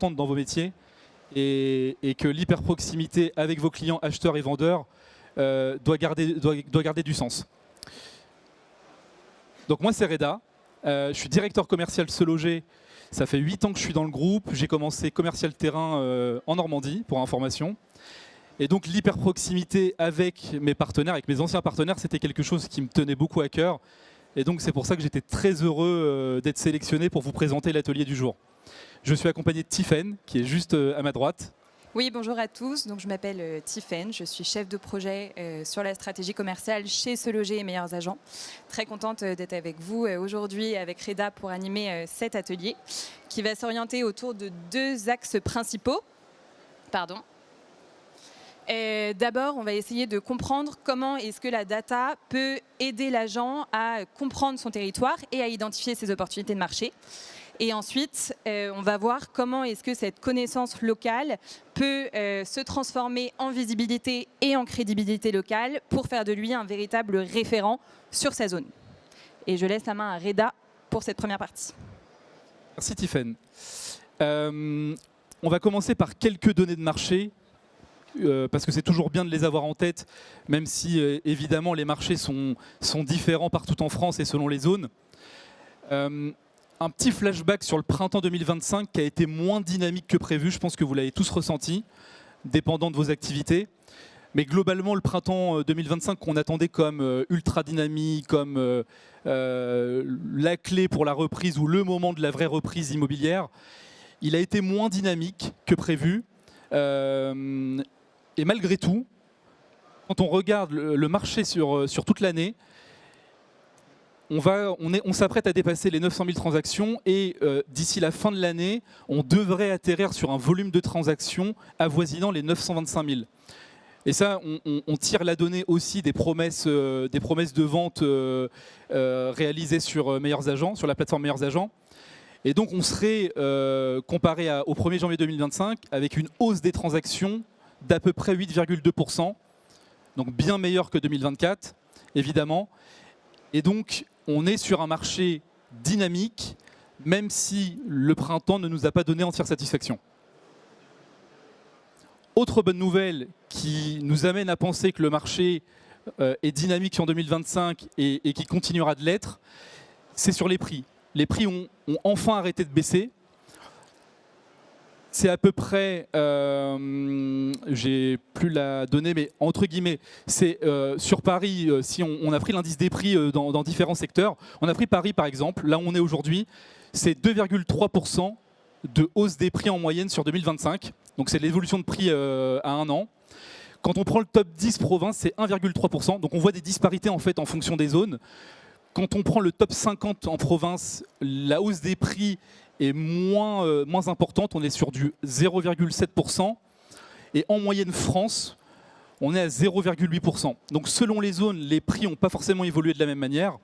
importante dans vos métiers et que l'hyperproximité avec vos clients acheteurs et vendeurs doit garder du sens. Donc moi c'est Reda, je suis directeur commercial Se Loger, ça fait 8 ans que je suis dans le groupe, j'ai commencé commercial terrain en Normandie pour information. Et donc l'hyperproximité avec mes partenaires, avec mes anciens partenaires, c'était quelque chose qui me tenait beaucoup à cœur. Et donc c'est pour ça que j'étais très heureux d'être sélectionné pour vous présenter l'atelier du jour. Je suis accompagné de Tiffaine, qui est juste à ma droite. Oui, bonjour à tous. Donc, je m'appelle Tiffaine, je suis chef de projet sur la stratégie commerciale chez Se Loger et Meilleurs Agents. Très contente d'être avec vous aujourd'hui avec Reda pour animer cet atelier qui va s'orienter autour de 2 axes principaux. Pardon. D'abord, on va essayer de comprendre comment est-ce que la data peut aider l'agent à comprendre son territoire et à identifier ses opportunités de marché. Et ensuite, on va voir comment est-ce que cette connaissance locale peut se transformer en visibilité et en crédibilité locale pour faire de lui un véritable référent sur sa zone. Et je laisse la main à Reda pour cette première partie. Merci Tiffaine. On va commencer par quelques données de marché, parce que c'est toujours bien de les avoir en tête, même si évidemment les marchés sont différents partout en France et selon les zones. Un petit flashback sur le printemps 2025 qui a été moins dynamique que prévu. Je pense que vous l'avez tous ressenti, dépendant de vos activités. Mais globalement, le printemps 2025 qu'on attendait comme ultra dynamique, comme la clé pour la reprise ou le moment de la vraie reprise immobilière, il a été moins dynamique que prévu. Et malgré tout, quand on regarde le marché sur toute l'année, on s'apprête à dépasser les 900 000 transactions et d'ici la fin de l'année, on devrait atterrir sur un volume de transactions avoisinant les 925 000. Et ça, on tire la donnée aussi des promesses de vente réalisées sur Meilleurs Agents, sur la plateforme Meilleurs Agents. Et donc, on serait, comparé au 1er janvier 2025, avec une hausse des transactions d'à peu près 8,2%, donc bien meilleure que 2024, évidemment. Et donc, on est sur un marché dynamique, même si le printemps ne nous a pas donné entière satisfaction. Autre bonne nouvelle qui nous amène à penser que le marché est dynamique en 2025 et qui continuera de l'être, c'est sur les prix. Les prix ont enfin arrêté de baisser. C'est à peu près, j'ai plus la donnée, mais entre guillemets, c'est sur Paris, si on a pris l'indice des prix dans différents secteurs, on a pris Paris par exemple, là où on est aujourd'hui, c'est 2,3% de hausse des prix en moyenne sur 2025. Donc c'est l'évolution de prix à un an. Quand on prend le top 10 province, c'est 1,3%. Donc on voit des disparités en fait en fonction des zones. Quand on prend le top 50 en province, la hausse des prix est moins importante, on est sur du 0,7%. Et en moyenne France, on est à 0,8%. Donc selon les zones, les prix n'ont pas forcément évolué de la même manière.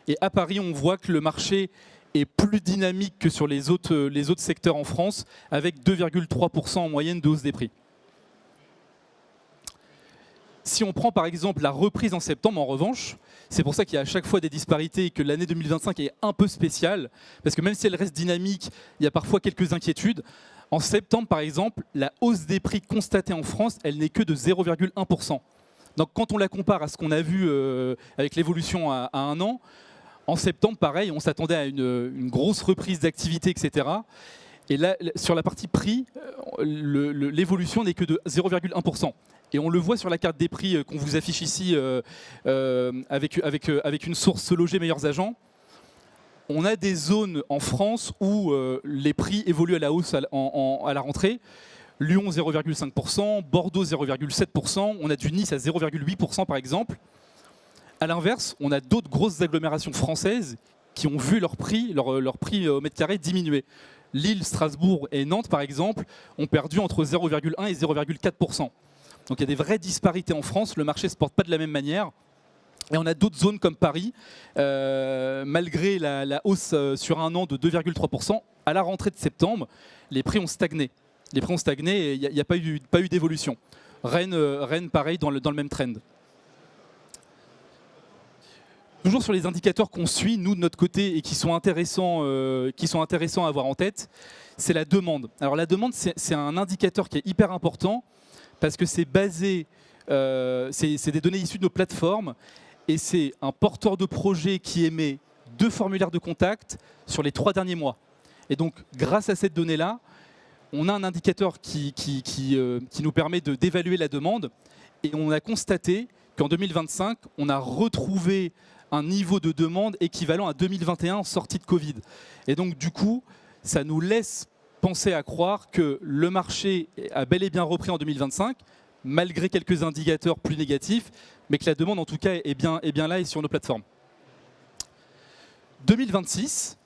Et à Paris, on voit que le marché est plus dynamique que sur les autres secteurs en France, avec 2,3% en moyenne de hausse des prix. Si on prend par exemple la reprise en septembre, en revanche, c'est pour ça qu'il y a à chaque fois des disparités et que l'année 2025 est un peu spéciale, parce que même si elle reste dynamique, il y a parfois quelques inquiétudes. En septembre, par exemple, la hausse des prix constatée en France, elle n'est que de 0,1%. Donc quand on la compare à ce qu'on a vu avec l'évolution à un an, en septembre, pareil, on s'attendait à une grosse reprise d'activité, etc. Et là, sur la partie prix, l'évolution n'est que de 0,1%. Et on le voit sur la carte des prix qu'on vous affiche ici avec une source Se Loger Meilleurs Agents. On a des zones en France où les prix évoluent à la hausse à la rentrée. Lyon 0,5%, Bordeaux 0,7%, on a du Nice à 0,8% par exemple. A l'inverse, on a d'autres grosses agglomérations françaises qui ont vu leur prix au mètre carré diminuer. Lille, Strasbourg et Nantes par exemple ont perdu entre 0,1 et 0,4%. Donc il y a des vraies disparités en France, le marché ne se porte pas de la même manière. Et on a d'autres zones comme Paris, malgré la hausse sur un an de 2,3%, à la rentrée de septembre, les prix ont stagné. Les prix ont stagné et il n'y a pas eu d'évolution. Rennes, pareil, dans le même trend. Toujours sur les indicateurs qu'on suit, nous, de notre côté, et qui sont intéressants à avoir en tête, c'est la demande. Alors la demande, c'est un indicateur qui est hyper important parce que c'est basé, c'est des données issues de nos plateformes et c'est un porteur de projet qui émet 2 formulaires de contact sur les 3 derniers mois. Et donc, grâce à cette donnée-là, on a un indicateur qui nous permet d'évaluer la demande et on a constaté qu'en 2025, on a retrouvé un niveau de demande équivalent à 2021 en sortie de Covid. Et donc, du coup, ça nous laisse penser à croire que le marché a bel et bien repris en 2025, malgré quelques indicateurs plus négatifs, mais que la demande, en tout cas, est bien là et sur nos plateformes. 2026,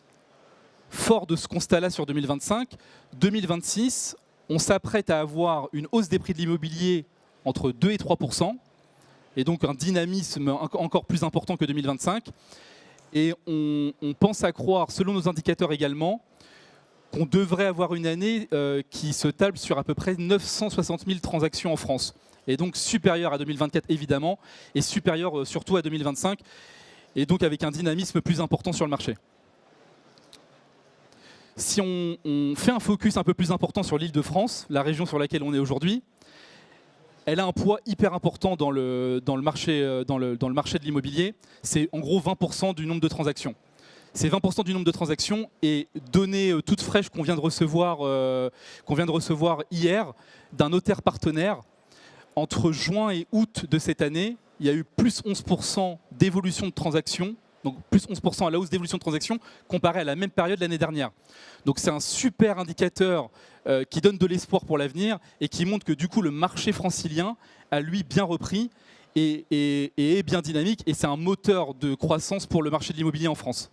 fort de ce constat-là sur 2025, 2026, on s'apprête à avoir une hausse des prix de l'immobilier entre 2 et 3%, et donc un dynamisme encore plus important que 2025. Et on pense à croire, selon nos indicateurs également, qu'on devrait avoir une année qui se table sur à peu près 960 000 transactions en France. Et donc supérieure à 2024 évidemment, et supérieure surtout à 2025, et donc avec un dynamisme plus important sur le marché. Si on fait un focus un peu plus important sur l'Île-de-France, la région sur laquelle on est aujourd'hui, elle a un poids hyper important dans le marché de l'immobilier. C'est en gros 20% du nombre de transactions. C'est 20% du nombre de transactions et données toutes fraîches qu'on vient de recevoir hier d'un notaire partenaire, entre juin et août de cette année, il y a eu plus 11% d'évolution de transactions, donc plus 11% à la hausse d'évolution de transactions comparé à la même période l'année dernière. Donc c'est un super indicateur qui donne de l'espoir pour l'avenir et qui montre que du coup le marché francilien a lui bien repris et est bien dynamique et c'est un moteur de croissance pour le marché de l'immobilier en France.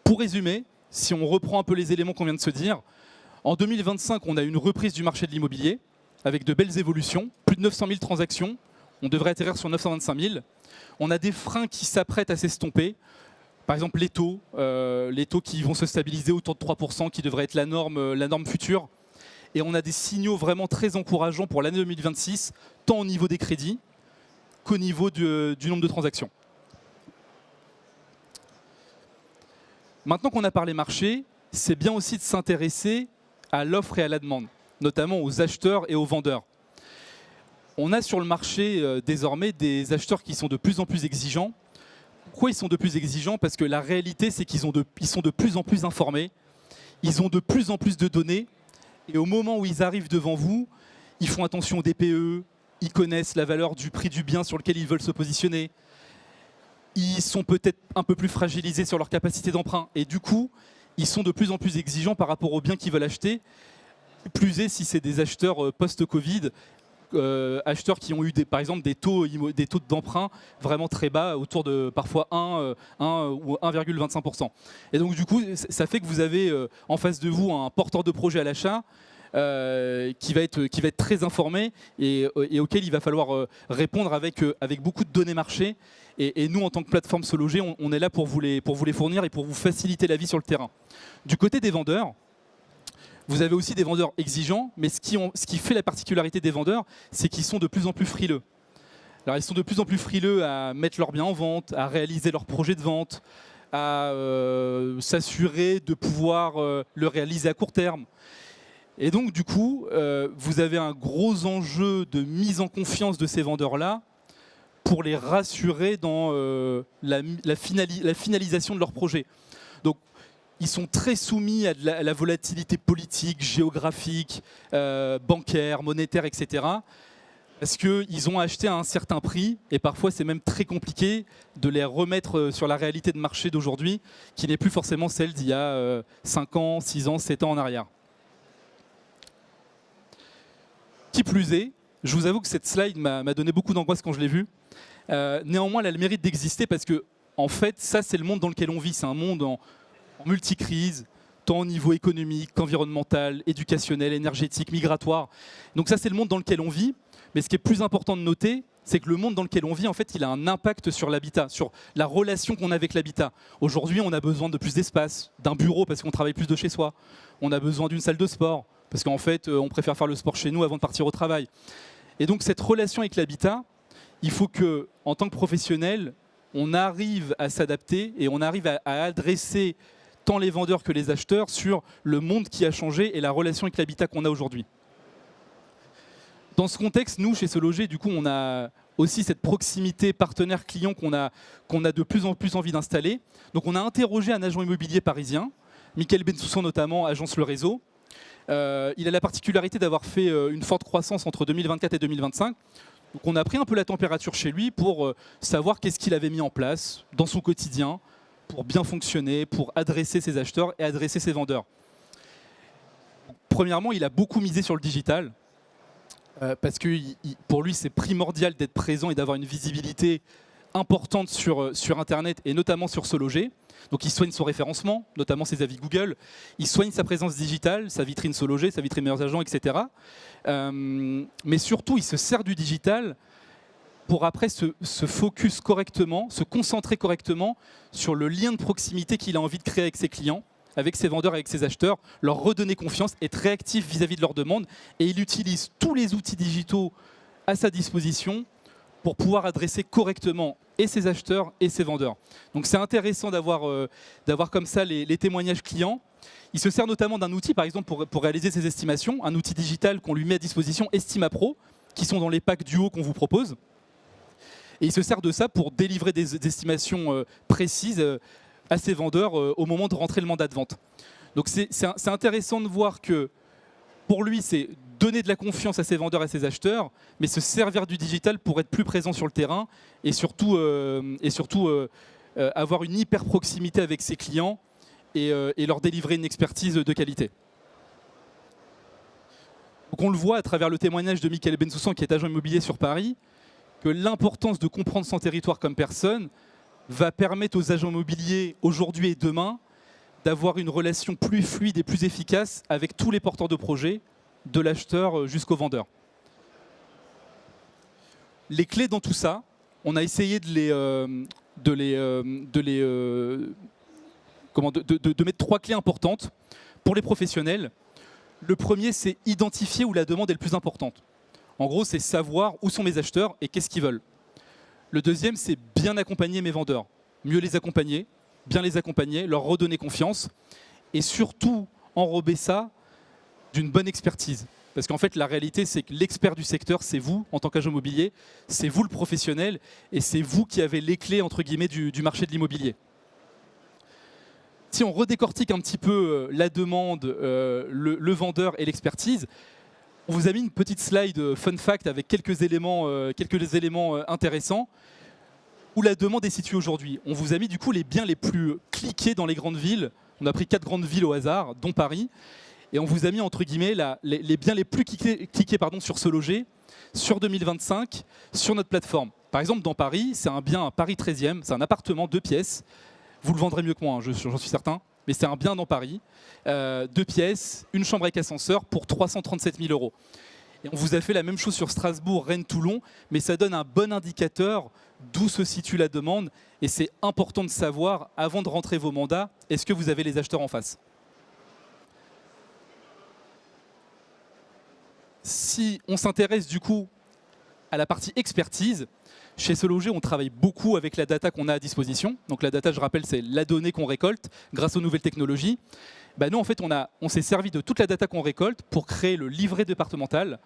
Pour résumer, si on reprend un peu les éléments qu'on vient de se dire, en 2025 on a une reprise du marché de l'immobilier avec de belles évolutions, plus de 900 000 transactions, on devrait atterrir sur 925 000. On a des freins qui s'apprêtent à s'estomper. Par exemple, les taux qui vont se stabiliser autour de 3%, qui devrait être la norme future. Et on a des signaux vraiment très encourageants pour l'année 2026, tant au niveau des crédits qu'au niveau du nombre de transactions. Maintenant qu'on a parlé marché, c'est bien aussi de s'intéresser à l'offre et à la demande, notamment aux acheteurs et aux vendeurs. On a sur le marché désormais des acheteurs qui sont de plus en plus exigeants. Pourquoi ils sont de plus exigeants? Parce que la réalité, c'est qu'ils sont de plus en plus informés, ils ont de plus en plus de données, et au moment où ils arrivent devant vous, ils font attention aux DPE, ils connaissent la valeur du prix du bien sur lequel ils veulent se positionner, ils sont peut-être un peu plus fragilisés sur leur capacité d'emprunt, et du coup, ils sont de plus en plus exigeants par rapport aux biens qu'ils veulent acheter, plus est si c'est des acheteurs post-Covid, acheteurs qui ont eu par exemple des taux d'emprunt vraiment très bas, autour de parfois 1 ou 1,25%. Et donc du coup, ça fait que vous avez en face de vous un porteur de projet à l'achat qui va être très informé et auquel il va falloir répondre avec beaucoup de données marché. Et nous, en tant que plateforme Se Loger, on est là pour vous les fournir et pour vous faciliter la vie sur le terrain. Du côté des vendeurs, vous avez aussi des vendeurs exigeants, mais ce qui fait la particularité des vendeurs, c'est qu'ils sont de plus en plus frileux. Alors, ils sont de plus en plus frileux à mettre leurs biens en vente, à réaliser leur projet de vente, à s'assurer de pouvoir le réaliser à court terme. Et donc, du coup, vous avez un gros enjeu de mise en confiance de ces vendeurs-là pour les rassurer dans la finalisation de leur projet. Donc, ils sont très soumis à la volatilité politique, géographique, bancaire, monétaire, etc. Parce qu'ils ont acheté à un certain prix et parfois c'est même très compliqué de les remettre sur la réalité de marché d'aujourd'hui qui n'est plus forcément celle d'il y a 5 ans, 6 ans, 7 ans en arrière. Qui plus est, je vous avoue que cette slide m'a donné beaucoup d'angoisse quand je l'ai vue. Néanmoins, elle a le mérite d'exister parce que, en fait, ça c'est le monde dans lequel on vit. C'est un monde en multicrise, tant au niveau économique qu'environnemental, éducationnel, énergétique, migratoire. Donc ça, c'est le monde dans lequel on vit. Mais ce qui est plus important de noter, c'est que le monde dans lequel on vit, en fait, il a un impact sur l'habitat, sur la relation qu'on a avec l'habitat. Aujourd'hui, on a besoin de plus d'espace, d'un bureau parce qu'on travaille plus de chez soi. On a besoin d'une salle de sport parce qu'en fait, on préfère faire le sport chez nous avant de partir au travail. Et donc, cette relation avec l'habitat, il faut que, en tant que professionnel, on arrive à s'adapter et on arrive à adresser tant les vendeurs que les acheteurs sur le monde qui a changé et la relation avec l'habitat qu'on a aujourd'hui. Dans ce contexte, nous, chez Se Loger, du coup, on a aussi cette proximité partenaire-client qu'on a de plus en plus envie d'installer. Donc on a interrogé un agent immobilier parisien, Mickaël Bensoussan notamment, agence Le Réseau. Il a la particularité d'avoir fait une forte croissance entre 2024 et 2025. Donc on a pris un peu la température chez lui pour savoir qu'est-ce qu'il avait mis en place dans son quotidien pour bien fonctionner, pour adresser ses acheteurs et adresser ses vendeurs. Premièrement, il a beaucoup misé sur le digital parce que pour lui, c'est primordial d'être présent et d'avoir une visibilité importante sur Internet et notamment sur Se Loger. Donc il soigne son référencement, notamment ses avis Google. Il soigne sa présence digitale, sa vitrine Se Loger, sa vitrine Meilleurs Agents, etc. Mais surtout, il se sert du digital pour après se focus correctement, se concentrer correctement sur le lien de proximité qu'il a envie de créer avec ses clients, avec ses vendeurs, avec ses acheteurs, leur redonner confiance, être réactif vis-à-vis de leurs demandes. Et il utilise tous les outils digitaux à sa disposition pour pouvoir adresser correctement et ses acheteurs et ses vendeurs. Donc c'est intéressant d'avoir comme ça les témoignages clients. Il se sert notamment d'un outil, par exemple, pour réaliser ses estimations, un outil digital qu'on lui met à disposition, Estima Pro, qui sont dans les packs duo qu'on vous propose. Et il se sert de ça pour délivrer des estimations précises à ses vendeurs au moment de rentrer le mandat de vente. Donc c'est intéressant de voir que pour lui, c'est donner de la confiance à ses vendeurs et à ses acheteurs, mais se servir du digital pour être plus présent sur le terrain et surtout avoir une hyper proximité avec ses clients et leur délivrer une expertise de qualité. Donc on le voit à travers le témoignage de Mickaël Bensoussan, qui est agent immobilier sur Paris, que l'importance de comprendre son territoire comme personne va permettre aux agents immobiliers aujourd'hui et demain d'avoir une relation plus fluide et plus efficace avec tous les porteurs de projets, de l'acheteur jusqu'au vendeur. Les clés dans tout ça, on a essayé de mettre 3 clés importantes pour les professionnels. Le premier, c'est identifier où la demande est le plus importante. En gros, c'est savoir où sont mes acheteurs et qu'est-ce qu'ils veulent. Le deuxième, c'est bien accompagner mes vendeurs. Mieux les accompagner, bien les accompagner, leur redonner confiance et surtout enrober ça d'une bonne expertise. Parce qu'en fait, la réalité, c'est que l'expert du secteur, c'est vous, en tant qu'agent immobilier, c'est vous le professionnel et c'est vous qui avez les clés, entre guillemets, du marché de l'immobilier. Si on redécortique un petit peu la demande, le vendeur et l'expertise, on vous a mis une petite slide fun fact avec quelques éléments intéressants où la demande est située aujourd'hui. On vous a mis du coup les biens les plus cliqués dans les grandes villes. On a pris 4 grandes villes au hasard, dont Paris. Et on vous a mis, entre guillemets, les biens les plus cliqués sur Se Loger, sur 2025, sur notre plateforme. Par exemple, dans Paris, c'est un bien à Paris 13e, c'est un appartement, 2 pièces. Vous le vendrez mieux que moi, hein, j'en suis certain. Mais c'est un bien dans Paris, 2 pièces, une chambre avec ascenseur pour 337 000 €. Et on vous a fait la même chose sur Strasbourg, Rennes, Toulon, mais ça donne un bon indicateur d'où se situe la demande. Et c'est important de savoir, avant de rentrer vos mandats, est-ce que vous avez les acheteurs en face. Si on s'intéresse du coup à la partie expertise, chez Se Loger, on travaille beaucoup avec la data qu'on a à disposition. Donc la data, je rappelle, c'est la donnée qu'on récolte grâce aux nouvelles technologies. Nous, en fait, on s'est servi de toute la data qu'on récolte pour créer le livret départemental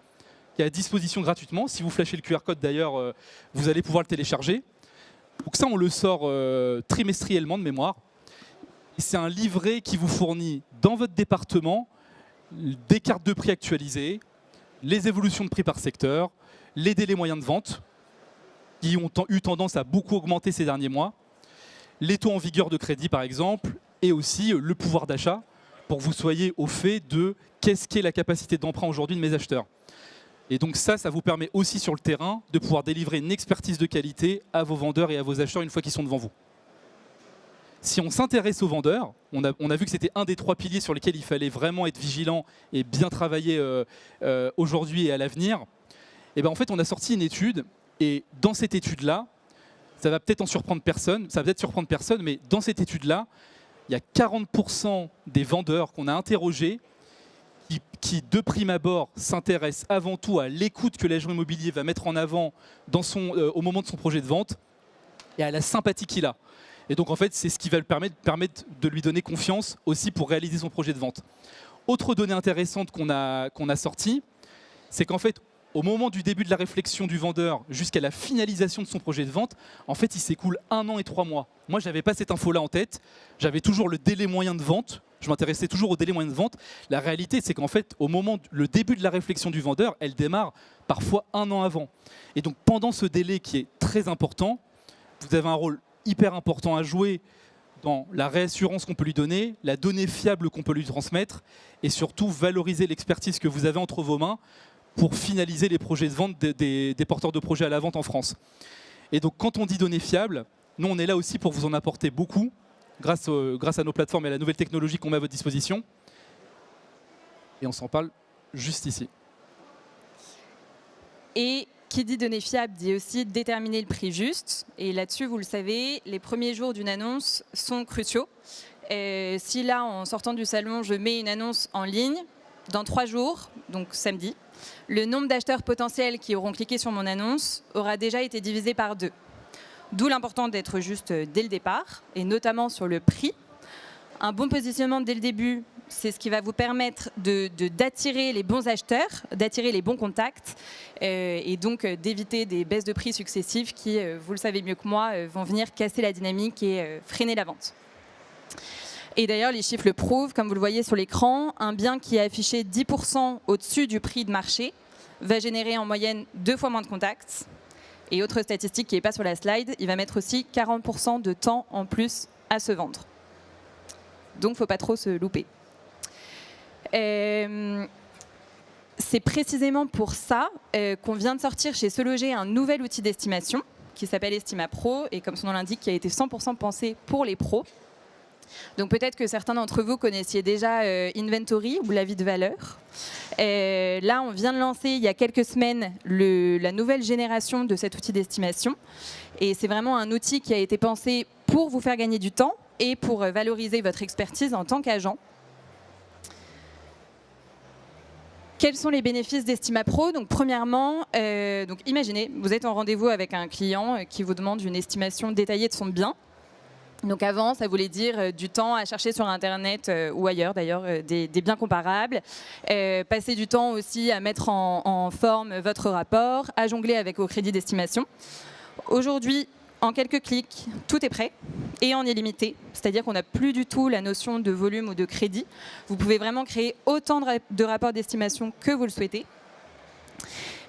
qui est à disposition gratuitement. Si vous flashez le QR code, d'ailleurs, vous allez pouvoir le télécharger. Donc ça, on le sort trimestriellement de mémoire. C'est un livret qui vous fournit dans votre département des cartes de prix actualisées, les évolutions de prix par secteur, les délais moyens de vente, qui ont eu tendance à beaucoup augmenter ces derniers mois, les taux en vigueur de crédit par exemple, et aussi le pouvoir d'achat, pour que vous soyez au fait de qu'est-ce qu'est la capacité d'emprunt aujourd'hui de mes acheteurs. Et donc ça vous permet aussi sur le terrain de pouvoir délivrer une expertise de qualité à vos vendeurs et à vos acheteurs une fois qu'ils sont devant vous. Si on s'intéresse aux vendeurs, on a vu que c'était un des 3 piliers sur lesquels il fallait vraiment être vigilant et bien travailler aujourd'hui et à l'avenir. Et en fait, on a sorti une étude. Et dans cette étude-là, ça va peut-être surprendre personne, mais dans cette étude-là, il y a 40% des vendeurs qu'on a interrogés qui, de prime abord, s'intéressent avant tout à l'écoute que l'agent immobilier va mettre en avant au moment de son projet de vente et à la sympathie qu'il a. Et donc en fait, c'est ce qui va lui permettre de lui donner confiance aussi pour réaliser son projet de vente. Autre donnée intéressante qu'on a sortie, c'est qu'en fait, au moment du début de la réflexion du vendeur jusqu'à la finalisation de son projet de vente, en fait, il s'écoule 1 an et 3 mois. Moi, je n'avais pas cette info-là en tête. J'avais toujours le délai moyen de vente. Je m'intéressais toujours au délai moyen de vente. La réalité, c'est qu'en fait, au moment le début de la réflexion du vendeur, elle démarre parfois 1 an avant. Et donc, pendant ce délai qui est très important, vous avez un rôle hyper important à jouer dans la réassurance qu'on peut lui donner, la donnée fiable qu'on peut lui transmettre et surtout valoriser l'expertise que vous avez entre vos mains pour finaliser les projets de vente des porteurs de projets à la vente en France. Et donc quand on dit données fiables, nous on est là aussi pour vous en apporter beaucoup grâce à nos plateformes et à la nouvelle technologie qu'on met à votre disposition. Et on s'en parle juste ici. Et qui dit données fiables dit aussi déterminer le prix juste. Et là-dessus, vous le savez, les premiers jours d'une annonce sont cruciaux. Si là, en sortant du salon, je mets une annonce en ligne, dans 3 jours, donc samedi, le nombre d'acheteurs potentiels qui auront cliqué sur mon annonce aura déjà été divisé par 2. D'où l'important d'être juste dès le départ, et notamment sur le prix. Un bon positionnement dès le début, c'est ce qui va vous permettre d'attirer les bons acheteurs, d'attirer les bons contacts, et donc d'éviter des baisses de prix successives qui, vous le savez mieux que moi, vont venir casser la dynamique et freiner la vente. Et d'ailleurs, les chiffres le prouvent, comme vous le voyez sur l'écran, un bien qui est affiché 10% au-dessus du prix de marché va générer en moyenne 2 fois moins de contacts. Et autre statistique qui n'est pas sur la slide, il va mettre aussi 40% de temps en plus à se vendre. Donc, il ne faut pas trop se louper. C'est précisément pour ça qu'on vient de sortir chez Se Loger un nouvel outil d'estimation qui s'appelle Estima Pro et comme son nom l'indique, qui a été 100% pensé pour les pros. Donc peut-être que certains d'entre vous connaissiez déjà Inventory ou l'avis de valeur. Là, on vient de lancer il y a quelques semaines la nouvelle génération de cet outil d'estimation. Et c'est vraiment un outil qui a été pensé pour vous faire gagner du temps et pour valoriser votre expertise en tant qu'agent. Quels sont les bénéfices d'Estima Pro? Donc, premièrement, imaginez, vous êtes en rendez-vous avec un client qui vous demande une estimation détaillée de son bien. Donc avant, ça voulait dire du temps à chercher sur Internet ou ailleurs d'ailleurs des biens comparables, passer du temps aussi à mettre en forme votre rapport, à jongler avec vos crédits d'estimation. Aujourd'hui, en quelques clics, tout est prêt et en illimité, c'est-à-dire qu'on n'a plus du tout la notion de volume ou de crédit. Vous pouvez vraiment créer autant de rapports d'estimation que vous le souhaitez.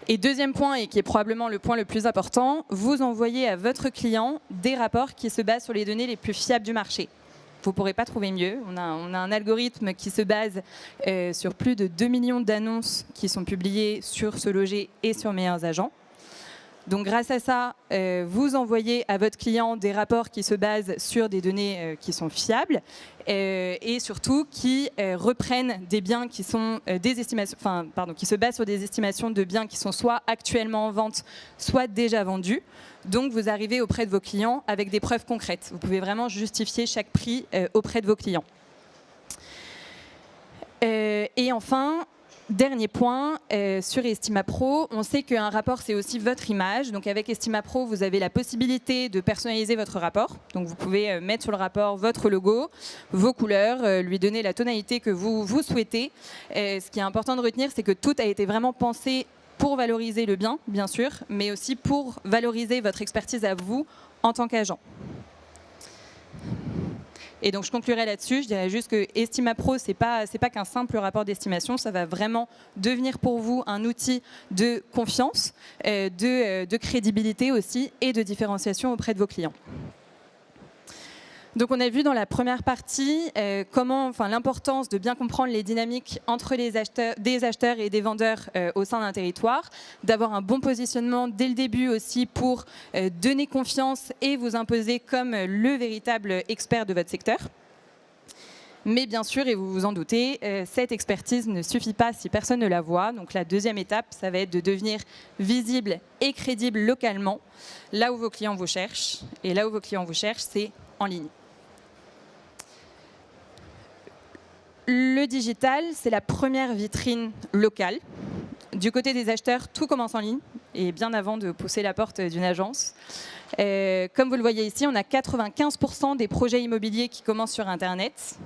Et deuxième point, et qui est probablement le point le plus important, vous envoyez à votre client des rapports qui se basent sur les données les plus fiables du marché. Vous ne pourrez pas trouver mieux. On a un algorithme qui se base sur plus de 2 millions d'annonces qui sont publiées sur Se Loger et sur Meilleurs Agents. Donc grâce à ça, vous envoyez à votre client des rapports qui se basent sur des données qui sont fiables et surtout qui reprennent des biens qui sont des estimations, qui se basent sur des estimations de biens qui sont soit actuellement en vente, soit déjà vendus. Donc vous arrivez auprès de vos clients avec des preuves concrètes. Vous pouvez vraiment justifier chaque prix auprès de vos clients. Et enfin, dernier point, sur Estima Pro, on sait qu'un rapport, c'est aussi votre image. Donc avec Estima Pro, vous avez la possibilité de personnaliser votre rapport. Donc vous pouvez mettre sur le rapport votre logo, vos couleurs, lui donner la tonalité que vous souhaitez. Ce qui est important de retenir, c'est que tout a été vraiment pensé pour valoriser le bien sûr, mais aussi pour valoriser votre expertise à vous en tant qu'agent. Et donc je conclurai là-dessus, je dirais juste que Estima Pro, c'est pas qu'un simple rapport d'estimation, ça va vraiment devenir pour vous un outil de confiance, de crédibilité aussi et de différenciation auprès de vos clients. Donc on a vu dans la première partie l'importance de bien comprendre les dynamiques entre des acheteurs et des vendeurs au sein d'un territoire, d'avoir un bon positionnement dès le début aussi pour donner confiance et vous imposer comme le véritable expert de votre secteur. Mais bien sûr, et vous vous en doutez, cette expertise ne suffit pas si personne ne la voit. Donc la deuxième étape, ça va être de devenir visible et crédible localement, là où vos clients vous cherchent. Et là où vos clients vous cherchent, c'est en ligne. Le digital, c'est la première vitrine locale. Du côté des acheteurs, tout commence en ligne. et bien avant de pousser la porte d'une agence. Comme vous le voyez ici, on a 95% des projets immobiliers qui commencent sur Internet.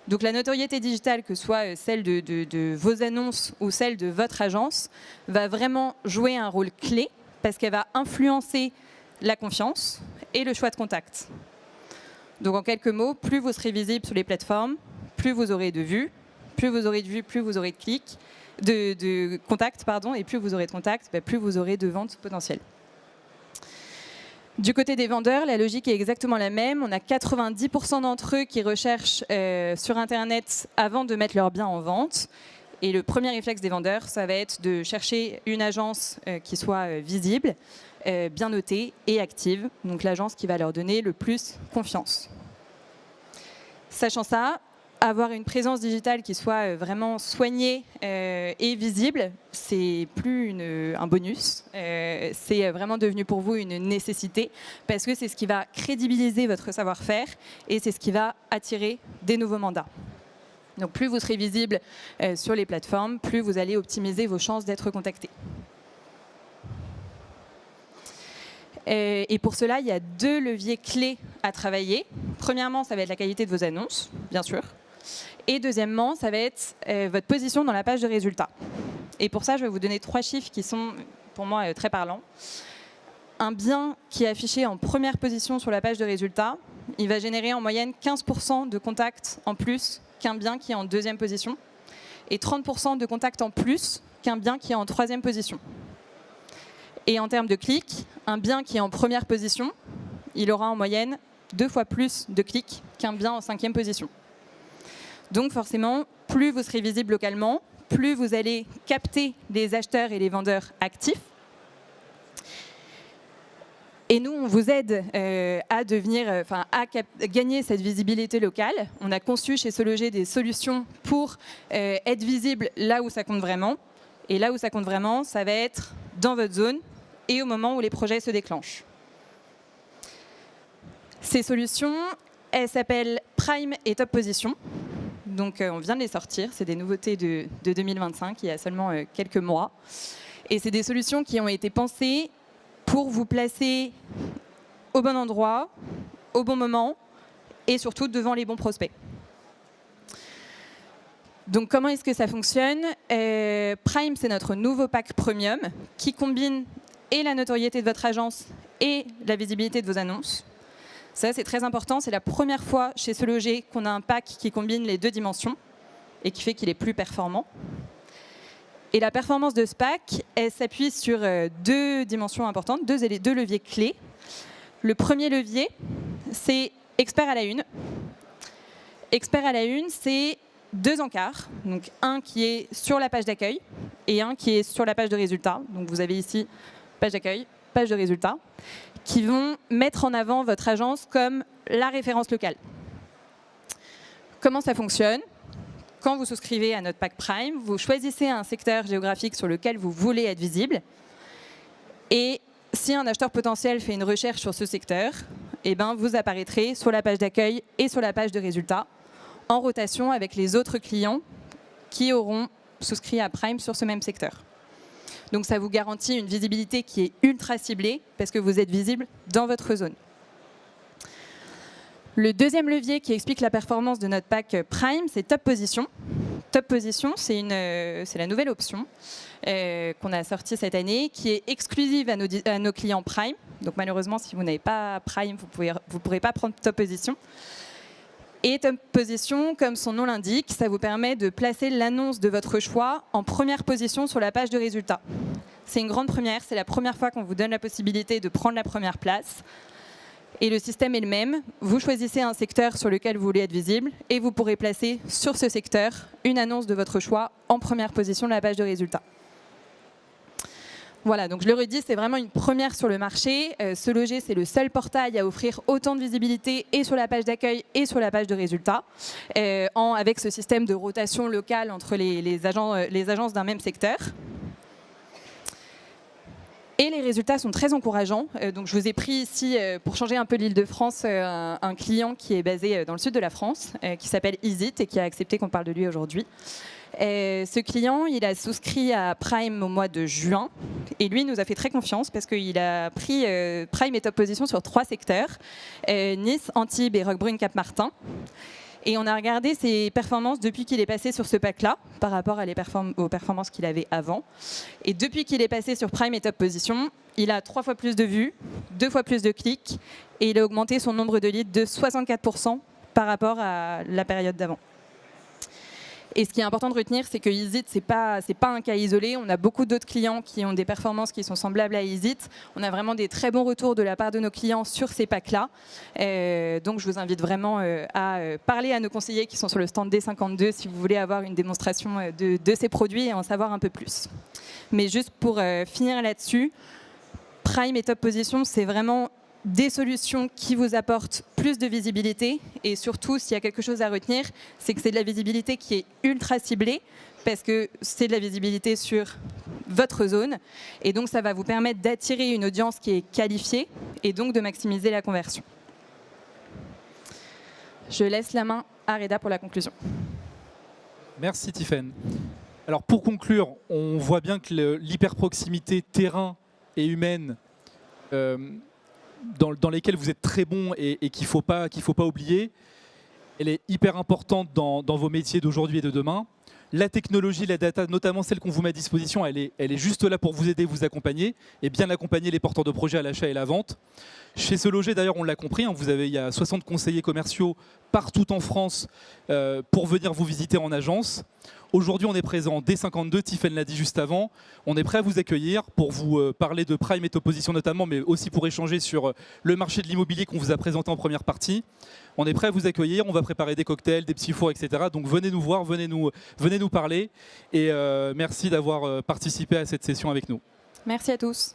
Donc la notoriété digitale, que ce soit celle de vos annonces ou celle de votre agence, va vraiment jouer un rôle clé parce qu'elle va influencer la confiance et le choix de contact. Donc en quelques mots, plus vous serez visible sur les plateformes, plus vous aurez de vues, plus vous aurez de vues, plus vous aurez de clics, de contacts, pardon, et plus vous aurez de contacts, plus vous aurez de ventes potentielles. Du côté des vendeurs, la logique est exactement la même. On a 90% d'entre eux qui recherchent sur Internet avant de mettre leurs biens en vente. Et le premier réflexe des vendeurs, ça va être de chercher une agence qui soit visible, bien notée et active. Donc l'agence qui va leur donner le plus confiance. Sachant ça, avoir une présence digitale qui soit vraiment soignée et visible, c'est plus un bonus, c'est vraiment devenu pour vous une nécessité parce que c'est ce qui va crédibiliser votre savoir-faire et c'est ce qui va attirer des nouveaux mandats. Donc plus vous serez visible sur les plateformes, plus vous allez optimiser vos chances d'être contacté. Et pour cela, il y a 2 leviers clés à travailler. Premièrement, ça va être la qualité de vos annonces, bien sûr. Et deuxièmement, ça va être votre position dans la page de résultats. Et pour ça, je vais vous donner 3 chiffres qui sont, pour moi, très parlants. Un bien qui est affiché en première position sur la page de résultats, il va générer en moyenne 15% de contacts en plus qu'un bien qui est en 2e position et 30% de contacts en plus qu'un bien qui est en 3e position. Et en termes de clics, un bien qui est en première position, il aura en moyenne 2 fois plus de clics qu'un bien en 5e position. Donc forcément, plus vous serez visible localement, plus vous allez capter les acheteurs et les vendeurs actifs. Et nous, on vous aide à gagner cette visibilité locale. On a conçu chez Se Loger des solutions pour être visible là où ça compte vraiment. Et là où ça compte vraiment, ça va être dans votre zone et au moment où les projets se déclenchent. Ces solutions, elles s'appellent Prime et Top Position. Donc on vient de les sortir, c'est des nouveautés de 2025, il y a seulement quelques mois. Et c'est des solutions qui ont été pensées pour vous placer au bon endroit, au bon moment et surtout devant les bons prospects. Donc comment est-ce que ça fonctionne ? Prime, c'est notre nouveau pack premium qui combine et la notoriété de votre agence et la visibilité de vos annonces. Ça, c'est très important. C'est la première fois chez Se Loger qu'on a un pack qui combine les 2 dimensions et qui fait qu'il est plus performant. Et la performance de ce pack, elle s'appuie sur 2 dimensions importantes, 2 leviers clés. Le premier levier, c'est expert à la une. Expert à la une, c'est 2 encarts. Donc un qui est sur la page d'accueil et un qui est sur la page de résultats. Donc vous avez ici page d'accueil, page de résultats, qui vont mettre en avant votre agence comme la référence locale. Comment ça fonctionne ? Quand vous souscrivez à notre pack Prime, vous choisissez un secteur géographique sur lequel vous voulez être visible. Et si un acheteur potentiel fait une recherche sur ce secteur, eh ben, vous apparaîtrez sur la page d'accueil et sur la page de résultats, en rotation avec les autres clients qui auront souscrit à Prime sur ce même secteur. Donc ça vous garantit une visibilité qui est ultra ciblée parce que vous êtes visible dans votre zone. Le deuxième levier qui explique la performance de notre pack Prime, c'est Top Position. Top Position, c'est la nouvelle option qu'on a sortie cette année, qui est exclusive à nos clients Prime. Donc malheureusement, si vous n'avez pas Prime, vous ne pourrez pas prendre Top Position. Et Top Position, comme son nom l'indique, ça vous permet de placer l'annonce de votre choix en première position sur la page de résultats. C'est une grande première, c'est la première fois qu'on vous donne la possibilité de prendre la première place. Et le système est le même. Vous choisissez un secteur sur lequel vous voulez être visible et vous pourrez placer sur ce secteur une annonce de votre choix en première position de la page de résultats. Voilà, donc je le redis, c'est vraiment une première sur le marché. Se Loger, c'est le seul portail à offrir autant de visibilité et sur la page d'accueil et sur la page de résultats, avec ce système de rotation locale entre les agences d'un même secteur. Et les résultats sont très encourageants. Donc je vous ai pris ici, pour changer un peu l'Île-de-France, un client qui est basé dans le sud de la France, qui s'appelle EasyIt et qui a accepté qu'on parle de lui aujourd'hui. Ce client, il a souscrit à Prime au mois de juin et lui nous a fait très confiance parce qu'il a pris Prime et top position sur 3 secteurs, Nice, Antibes et Roquebrune Cap-Martin. Et on a regardé ses performances depuis qu'il est passé sur ce pack-là par rapport aux performances qu'il avait avant. Et depuis qu'il est passé sur Prime et top position, il a 3 fois plus de vues, 2 fois plus de clics et il a augmenté son nombre de leads de 64% par rapport à la période d'avant. Et ce qui est important de retenir, c'est que EasyIt, ce n'est pas un cas isolé. On a beaucoup d'autres clients qui ont des performances qui sont semblables à EasyIt. On a vraiment des très bons retours de la part de nos clients sur ces packs-là. Donc, je vous invite vraiment à parler à nos conseillers qui sont sur le stand D52 si vous voulez avoir une démonstration de ces produits et en savoir un peu plus. Mais juste pour finir là-dessus, Prime et Top Position, c'est vraiment des solutions qui vous apportent plus de visibilité et surtout, s'il y a quelque chose à retenir, c'est que c'est de la visibilité qui est ultra ciblée parce que c'est de la visibilité sur votre zone et donc ça va vous permettre d'attirer une audience qui est qualifiée et donc de maximiser la conversion. Je laisse la main à Reda pour la conclusion. Merci Tiffaine. Alors pour conclure, on voit bien que l'hyperproximité terrain et humaine dans lesquels vous êtes très bon et qu'il ne faut pas oublier, elle est hyper importante dans vos métiers d'aujourd'hui et de demain. La technologie, la data, notamment celle qu'on vous met à disposition, elle est juste là pour vous aider, vous accompagner et bien accompagner les porteurs de projets à l'achat et la vente. Chez Se Loger, d'ailleurs, on l'a compris, hein, il y a 60 conseillers commerciaux partout en France pour venir vous visiter en agence. Aujourd'hui, on est présent D52, Tiffaine l'a dit juste avant. On est prêt à vous accueillir pour vous parler de Prime et Top Position notamment, mais aussi pour échanger sur le marché de l'immobilier qu'on vous a présenté en première partie. On est prêt à vous accueillir, on va préparer des cocktails, des petits fours, etc. Donc venez nous voir, venez nous parler. Et merci d'avoir participé à cette session avec nous. Merci à tous.